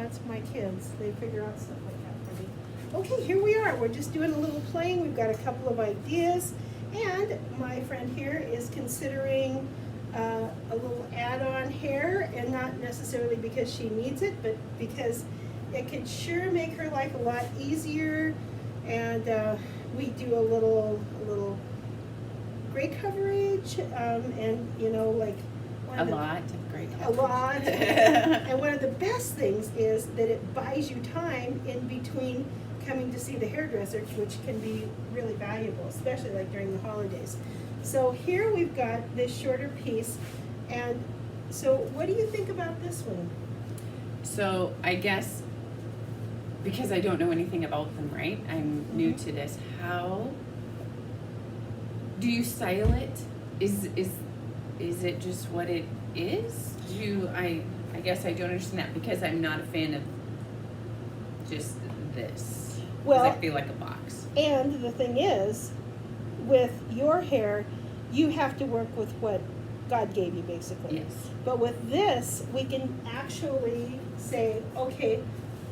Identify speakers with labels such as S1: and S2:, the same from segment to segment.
S1: that's my kids. They figure out stuff like that for me. Okay, here we are. We're just doing a little playing. We've got a couple of ideas. And my friend here is considering a little add-on hair, and not necessarily because she needs it, but because it could sure make her life a lot easier. And we do a little gray coverage, and like
S2: a lot of gray coverage.
S1: A lot. And one of the best things is that it buys you time in between coming to see the hairdresser, which can be really valuable, especially like during the holidays. So here we've got this shorter piece, and so what do you think about this one?
S2: So I guess, because I don't know anything about them, right? I'm new to this. How do you style it? Is it just what it is? I guess I don't understand that, because I'm not a fan of just this.
S1: Well,
S2: I feel like a box.
S1: And the thing is, with your hair, you have to work with what God gave you, basically.
S2: Yes.
S1: But with this, we can actually say, okay,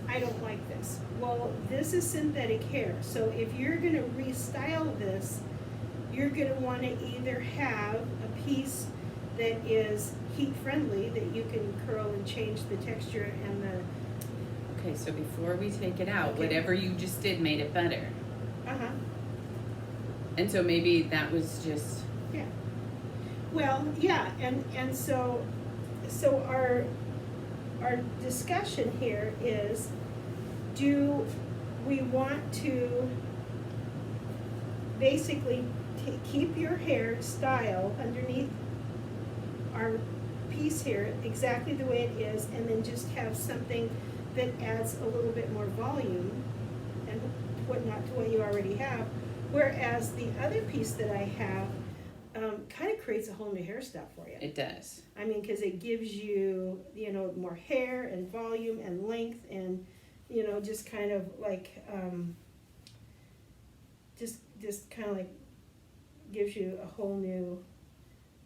S1: I don't like this. Well, this is synthetic hair. So if you're going to restyle this, you're going to want to either have a piece that is heat friendly, that you can curl and change the texture and the...
S2: Okay, so before we take it out,
S1: Okay.
S2: whatever you just did made it better.
S1: Uh-huh.
S2: And so maybe that was just...
S1: Yeah. Well, yeah, and so our discussion here is, do we want to basically keep your hair style underneath our piece here exactly the way it is, and then just have something that adds a little bit more volume and whatnot to what you already have, whereas the other piece that I have kind of creates a whole new hairstyle for you.
S2: It does.
S1: I mean, because it gives you, more hair and volume and length, and, just kind of like, just kind of like gives you a whole new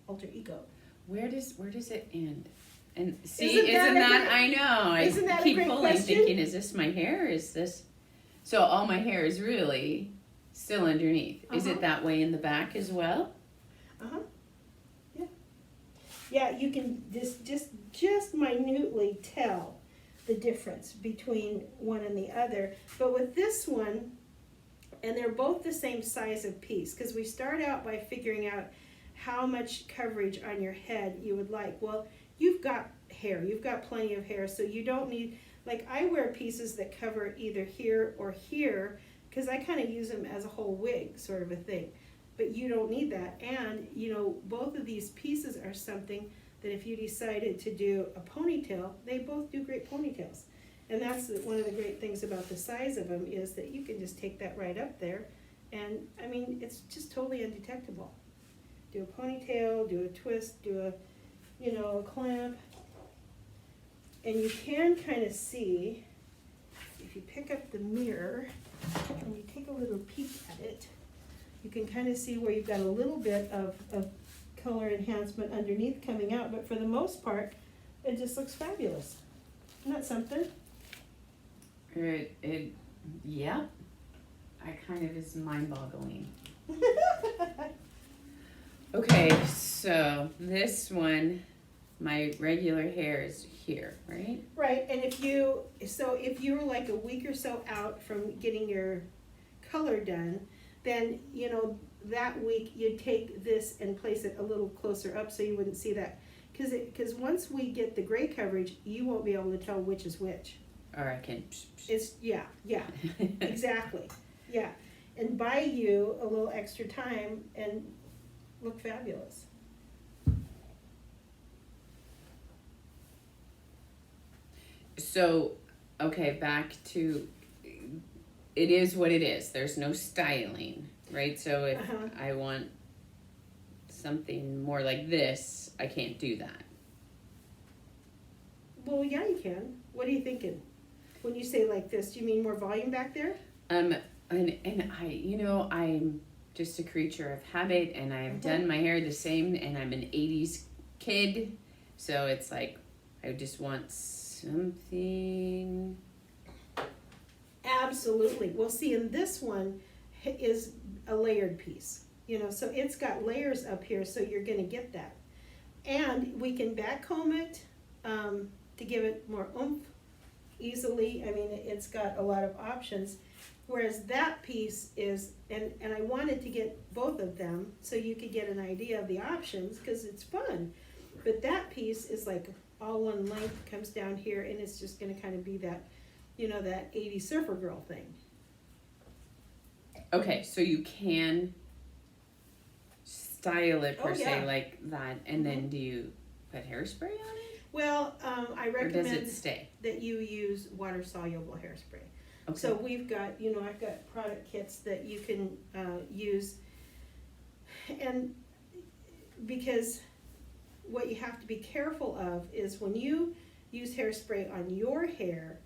S1: alter ego.
S2: Where does it end? And see,
S1: Isn't that
S2: I know.
S1: Isn't that
S2: I
S1: a
S2: keep
S1: great
S2: pulling,
S1: question?
S2: thinking, is this my hair? Is this... So all my hair is really still underneath. Is
S1: Uh-huh.
S2: it that way in the back as well?
S1: Uh-huh. Yeah. Yeah, you can just minutely tell the difference between one and the other. But with this one, and they're both the same size of piece, because we start out by figuring out how much coverage on your head you would like. Well, you've got hair, you've got plenty of hair, so you don't need, like I wear pieces that cover either here or here, because I kind of use them as a whole wig sort of a thing. But you don't need that. And, both of these pieces are something that if you decided to do a ponytail, they both do great ponytails. And that's one of the great things about the size of them, is that you can just take that right up there. And, I mean, it's just totally undetectable. Do a ponytail, do a twist, do a clamp. And you can kind of see, if you pick up the mirror and you take a little peek at it, you can kind of see where you've got a little bit of color enhancement underneath coming out, but for the most part, it just looks fabulous. Isn't that something?
S2: Yeah. I kind of is mind-boggling. Okay, so this one, my regular hair is here, right?
S1: Right, and if you were like a week or so out from getting your color done, then, that week you'd take this and place it a little closer up so you wouldn't see that. Because once we get the gray coverage, you won't be able to tell which is which.
S2: Or I can...
S1: It's, yeah, exactly, yeah. And buy you a little extra time and look fabulous.
S2: So, okay, back to, it is what it is. There's no styling, right? So if I want something more like this, I can't do that.
S1: Well, yeah, you can. What are you thinking? When you say like this, do you mean more volume back there?
S2: And I, I'm just a creature of habit, and I've done my hair the same, and I'm an 80s kid, so it's like, I just want something.
S1: Absolutely. Well, see, in this one is a layered piece, you know, so it's got layers up here, so you're gonna get that. And we can backcomb it to give it more oomph easily. I mean, it's got a lot of options. Whereas that piece is, and I wanted to get both of them so you could get an idea of the options because it's fun. But that piece is like all one length, comes down here, and it's just gonna kind of be that, you know, that 80s surfer girl thing.
S2: Okay, so you can style it per
S1: Oh,
S2: se
S1: yeah.
S2: like that, and then do you put hairspray on it?
S1: Well, I
S2: Or does
S1: recommend
S2: it stay?
S1: that you use water soluble hairspray.
S2: Okay.
S1: So we've got, you know, I've got product kits that you can use, and because what you have to be careful of is when you use hairspray on your hair,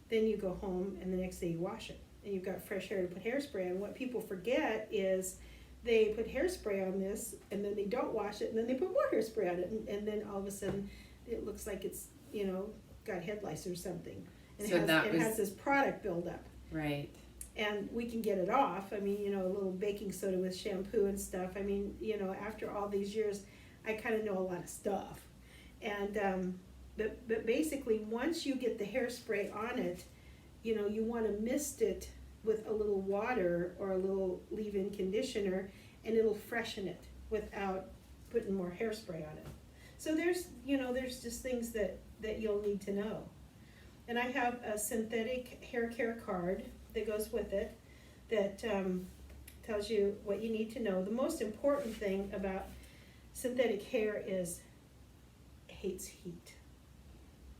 S1: then you go home and the next day you wash it, and you've got fresh hair to put hairspray on. What people forget is they put hairspray on this, and then they don't wash it, and then they put more hairspray on it, and then all of a sudden it looks like it's, you know, got head lice or something. And
S2: So
S1: it has this product buildup.
S2: Right.
S1: And we can get it off. I mean, you know, a little baking soda with shampoo and stuff. I mean, you know, after all these years, I kind of know a lot of stuff. And but basically, once you get the hairspray on it, you know, you want to mist it with a little water or a little leave-in conditioner, and it'll freshen it without putting more hairspray on it. So there's, you know, there's just things that you'll need to know. And I have a synthetic hair care card that goes with it that tells you what you need to know. The most important thing about synthetic hair is it hates heat.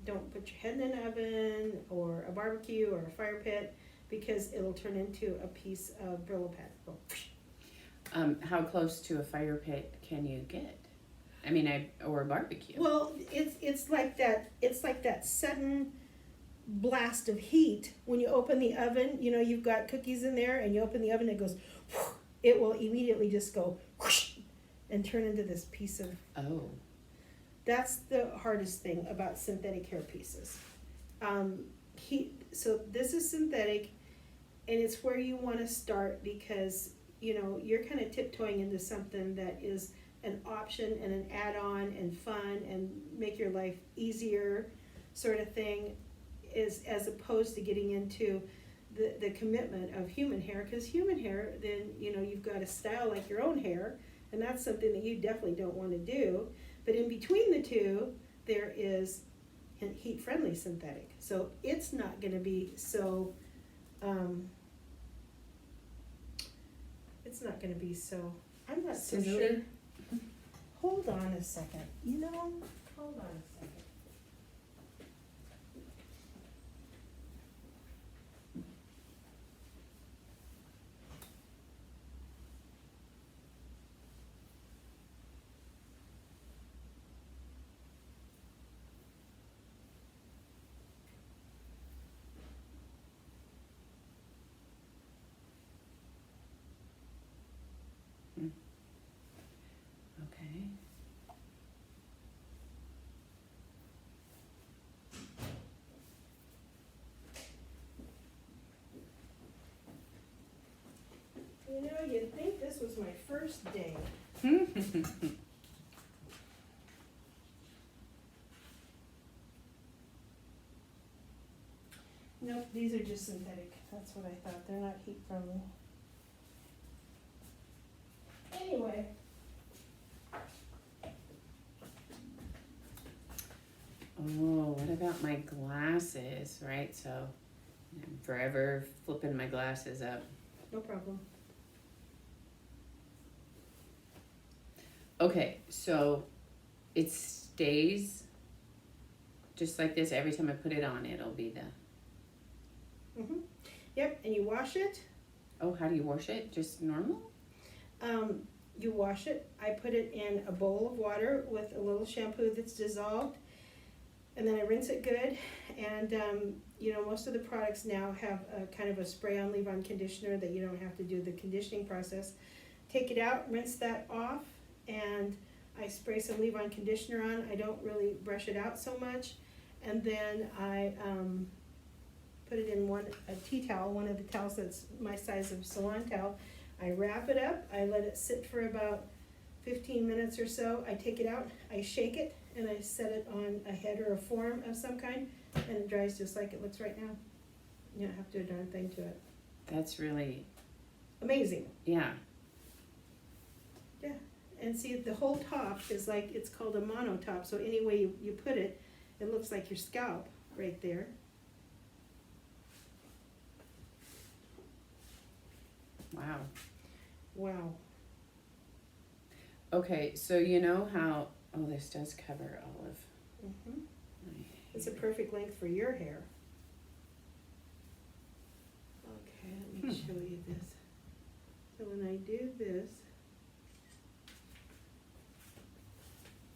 S1: Don't put your head in an oven or a barbecue or a fire pit because it'll turn into a piece of Brillo pad.
S2: How close to a fire pit can you get? I mean, or a barbecue.
S1: Well, it's like that. It's like that sudden blast of heat when you open the oven. You know, you've got cookies in there, and you open the oven, it goes. It will immediately just go and turn into this piece of.
S2: Oh.
S1: That's the hardest thing about synthetic hair pieces. So this is synthetic, and it's where you want to start because, you know, you're kind of tiptoeing into something that is an option and an add-on and fun and make your life easier sort of thing, is as opposed to getting into the commitment of human hair, because human hair, then, you know, you've got to style like your own hair, and that's something that you definitely don't want to do. But in between the two, there is heat-friendly synthetic. So it's not going to be so, it's not going to be so, I'm not so
S2: Sizzly?
S1: sure. Hold on a second, you know, hold on a second.
S2: Okay.
S1: You know, you'd think this was my first day. Nope, these are just synthetic. That's what I thought. They're not heat friendly. Anyway.
S2: Oh, what about my glasses, right? So I'm forever flipping my glasses up.
S1: No problem.
S2: Okay, so it stays just like this every time I put it on. It'll be the.
S1: Mhm. Yep, and you wash it.
S2: Oh, how do you wash it? Just normal?
S1: You wash it. I put it in a bowl of water with a little shampoo that's dissolved, and then I rinse it good. And you know, most of the products now have a kind of a spray-on, leave-on conditioner that you don't have to do the conditioning process. Take it out, rinse that off, and I spray some leave-on conditioner on. I don't really brush it out so much. and then I put it in a tea towel, one of the towels that's my size of salon towel. I wrap it up, I let it sit for about 15 minutes or so. I take it out, I shake it, and I set it on a head or a form of some kind, and it dries just like it looks right now. You don't have to do a darn thing to it.
S2: That's really
S1: Amazing.
S2: yeah.
S1: Yeah, and see, the whole top is like, it's called a mono top, so any way you put it, it looks like your scalp right there.
S2: Wow.
S1: Wow.
S2: Okay, so you know how this does cover all of
S1: hmm
S2: my
S1: It's a
S2: hair.
S1: perfect length for your hair. Okay, let me show you this. So when I do this,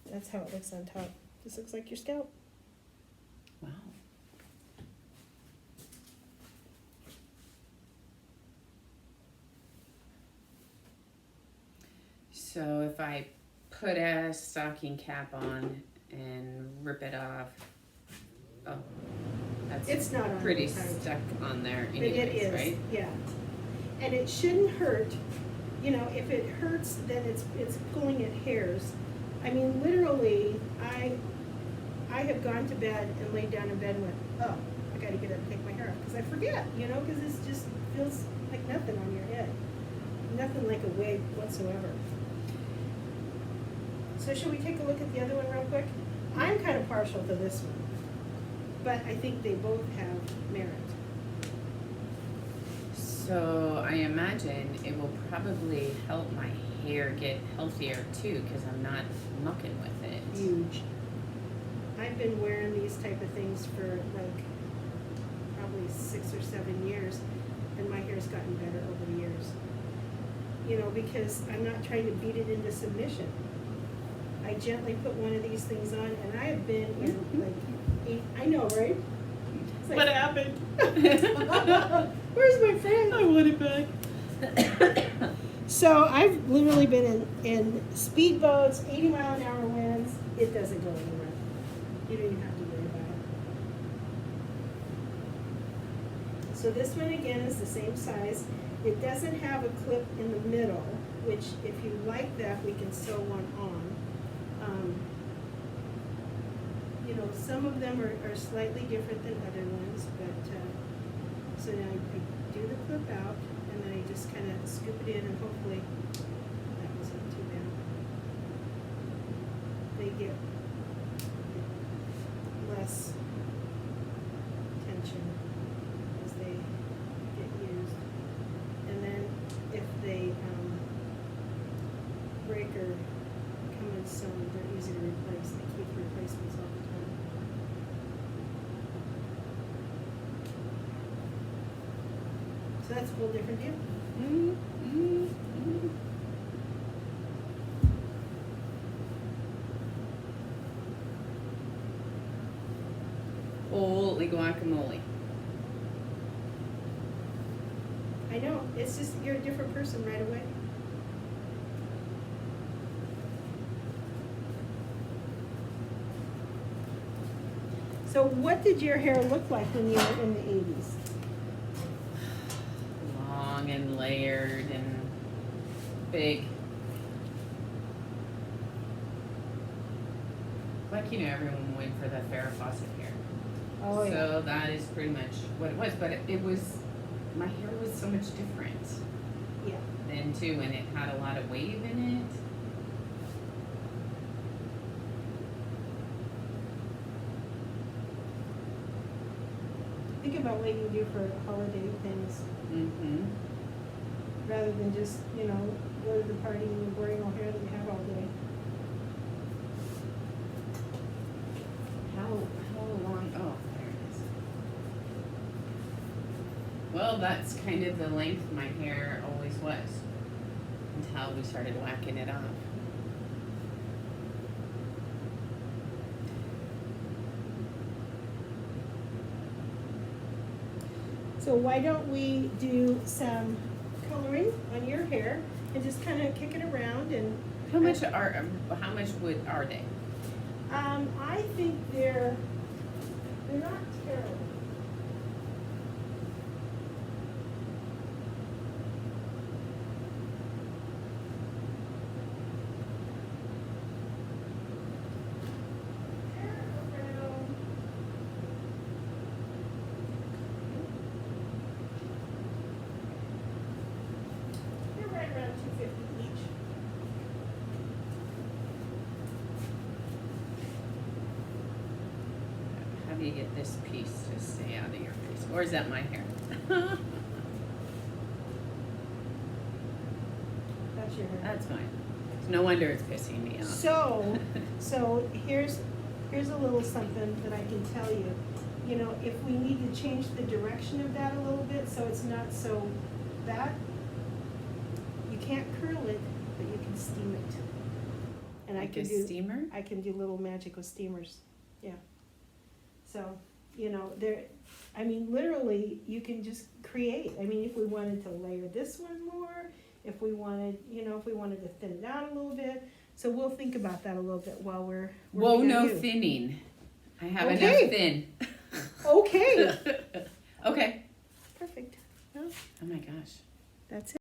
S1: that's how it looks on top. This looks like your scalp.
S2: Wow. So if I put a stocking cap on and rip it off, oh, that's
S1: It's not on
S2: pretty
S1: all the time.
S2: stuck on there
S1: But
S2: anyways,
S1: it is,
S2: right?
S1: yeah. And it shouldn't hurt. You know, if it hurts, then it's pulling at hairs. I mean, literally, I have gone to bed and laid down in bed and went, oh, I gotta get up and take my hair off, because I forget, you know, because it just feels like nothing on your head. Nothing like a wig whatsoever. So should we take a look at the other one real quick? I'm kind of partial to this one, but I think they both have merit.
S2: So I imagine it will probably help my hair get healthier too, because I'm not mucking with it.
S1: Huge. I've been wearing these type of things for like probably 6 or 7 years, and my hair's gotten better over the years. You know, because I'm not trying to beat it into submission. I gently put one of these things on, and I have been in like 8, I know, right? It's like,
S2: What happened?
S1: where's my friend?
S2: I want it back.
S1: So I've literally been in speedboats, 80-mile-an-hour winds. It doesn't go anywhere. You don't even have to worry about it. So this one again is the same size. It doesn't have a clip in the middle, which if you like that, we can sew one on. You know, some of them are slightly different than other ones, but so now I do the clip out, and then I just kind of scoop it in, and hopefully that wasn't too bad. They get less tension as they get used. And then if they break or come in sewn, they're easy to replace. They keep replacements all the time. So that's a whole different deal.
S2: Holy guacamole.
S1: I know, it's just, you're a different person right away. So what did your hair look like when you were in the 80s?
S2: Long and layered and big. Like, you know, everyone went for the Farrah Fawcett hair.
S1: Oh, yeah.
S2: So that is pretty much what it was. But it was, my hair was so much different
S1: Yeah.
S2: then too, and it had a lot of wave in it.
S1: Think about what you do for holiday things,
S2: Mm-hmm.
S1: rather than just, you know, go to the party and you're wearing all hair that you have all day.
S2: How long? Oh, there it is. Well, that's kind of the length my hair always was until we started whacking it off.
S1: So why don't we do some coloring on your hair and just kind of kick it around and.
S2: How much are they?
S1: I think they're They're not terrible. They're right around 250 each.
S2: How do you get this piece to stay out of your face? Or is that my hair?
S1: That's your hair.
S2: That's fine. No wonder it's pissing me off.
S1: So here's a little something that I can tell you. You know, if we need to change the direction of that a little bit so it's not so that, you can't curl it, but you can steam it. And
S2: Like a steamer?
S1: I can do little magical steamers. Yeah. So, you know, literally you can just create. I mean, if we wanted to layer this one more, if we wanted to thin it out a little bit. So we'll think about that a little bit while we're
S2: Whoa,
S1: working on
S2: no
S1: you.
S2: thinning. I have
S1: Okay.
S2: enough thin.
S1: Okay.
S2: Okay.
S1: Perfect.
S2: Oh my gosh.
S1: That's it.